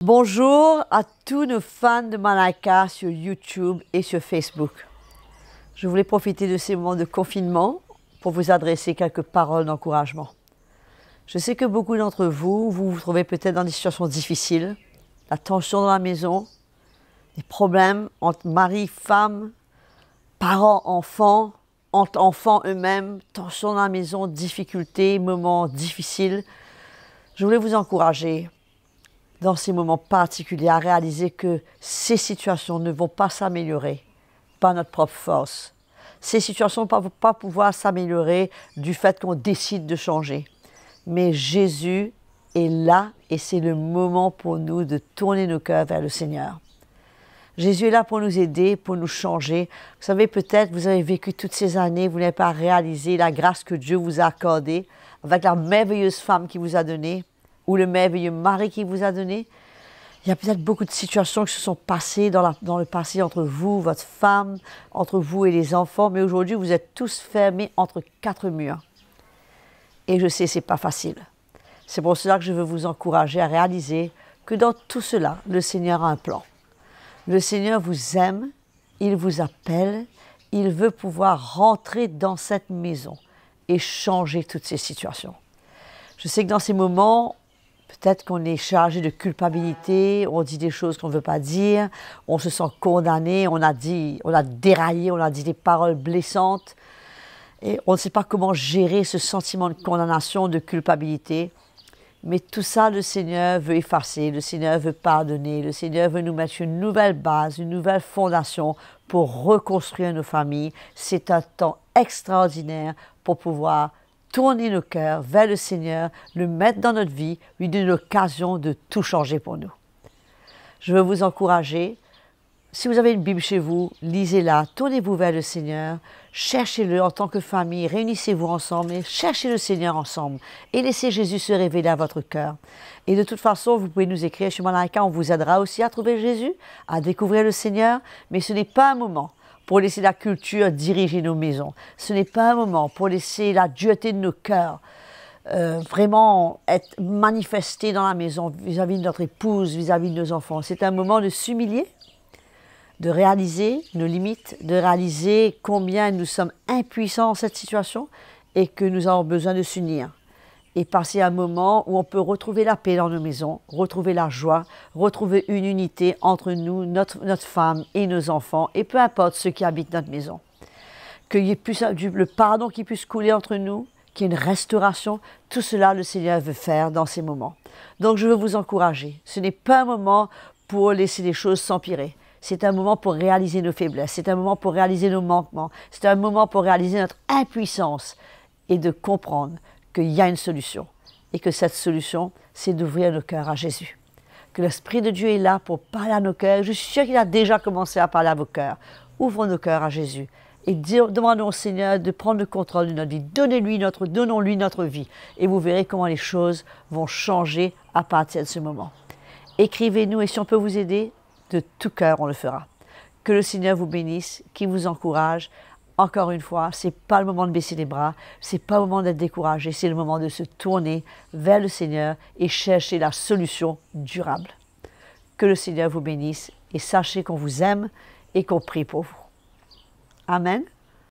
Bonjour à tous nos fans de Malaika sur YouTube et sur Facebook. Je voulais profiter de ces moments de confinement pour vous adresser quelques paroles d'encouragement. Je sais que beaucoup d'entre vous, vous trouvez peut-être dans des situations difficiles, la tension dans la maison, des problèmes entre mari, femme, parents, enfants, entre enfants eux-mêmes, tension dans la maison, difficultés, moments difficiles. Je voulais vous encourager dans ces moments particuliers à réaliser que ces situations ne vont pas s'améliorer par notre propre force. Ces situations ne vont pas pouvoir s'améliorer du fait qu'on décide de changer. Mais Jésus est là et c'est le moment pour nous de tourner nos cœurs vers le Seigneur. Jésus est là pour nous aider, pour nous changer. Vous savez, peut-être vous avez vécu toutes ces années, vous n'avez pas réalisé la grâce que Dieu vous a accordée avec la merveilleuse femme qu'il vous a donnée, ou le merveilleux mari qu'il vous a donné. Il y a peut-être beaucoup de situations qui se sont passées dans le passé entre vous, votre femme, entre vous et les enfants, mais aujourd'hui, vous êtes tous fermés entre quatre murs. Et je sais, ce n'est pas facile. C'est pour cela que je veux vous encourager à réaliser que dans tout cela, le Seigneur a un plan. Le Seigneur vous aime, il vous appelle, il veut pouvoir rentrer dans cette maison et changer toutes ces situations. Je sais que dans ces moments, peut-être qu'on est chargé de culpabilité, on dit des choses qu'on ne veut pas dire, on se sent condamné, on a déraillé, on a dit des paroles blessantes. Et on ne sait pas comment gérer ce sentiment de condamnation, de culpabilité. Mais tout ça, le Seigneur veut effacer, le Seigneur veut pardonner, le Seigneur veut nous mettre une nouvelle base, une nouvelle fondation pour reconstruire nos familles. C'est un temps extraordinaire pour pouvoir tourner nos cœurs vers le Seigneur, le mettre dans notre vie, lui donner l'occasion de tout changer pour nous. Je veux vous encourager. Si vous avez une Bible chez vous, lisez-la, tournez-vous vers le Seigneur, cherchez-le en tant que famille, réunissez-vous ensemble et cherchez le Seigneur ensemble et laissez Jésus se révéler à votre cœur. Et de toute façon, vous pouvez nous écrire chez Malaika, on vous aidera aussi à trouver Jésus, à découvrir le Seigneur, mais ce n'est pas un moment pour laisser la culture diriger nos maisons. Ce n'est pas un moment pour laisser la dureté de nos cœurs vraiment être manifestée dans la maison vis-à-vis de notre épouse, vis-à-vis de nos enfants. C'est un moment de s'humilier, de réaliser nos limites, de réaliser combien nous sommes impuissants dans cette situation et que nous avons besoin de s'unir. Et passer un moment où on peut retrouver la paix dans nos maisons, retrouver la joie, retrouver une unité entre nous, notre femme et nos enfants, et peu importe ceux qui habitent notre maison. Qu'il y ait plus le pardon qui puisse couler entre nous, qu'il y ait une restauration, tout cela le Seigneur veut faire dans ces moments. Donc je veux vous encourager, ce n'est pas un moment pour laisser les choses s'empirer. C'est un moment pour réaliser nos faiblesses, c'est un moment pour réaliser nos manquements, c'est un moment pour réaliser notre impuissance et de comprendre qu'il y a une solution et que cette solution, c'est d'ouvrir nos cœurs à Jésus. Que l'Esprit de Dieu est là pour parler à nos cœurs. Je suis sûre qu'il a déjà commencé à parler à vos cœurs. Ouvrons nos cœurs à Jésus et demandons au Seigneur de prendre le contrôle de notre vie. Donnons-lui notre vie et vous verrez comment les choses vont changer à partir de ce moment. Écrivez-nous et si on peut vous aider, de tout cœur, on le fera. Que le Seigneur vous bénisse, qu'il vous encourage. Encore une fois, ce n'est pas le moment de baisser les bras, ce n'est pas le moment d'être découragé, c'est le moment de se tourner vers le Seigneur et chercher la solution durable. Que le Seigneur vous bénisse et sachez qu'on vous aime et qu'on prie pour vous. Amen.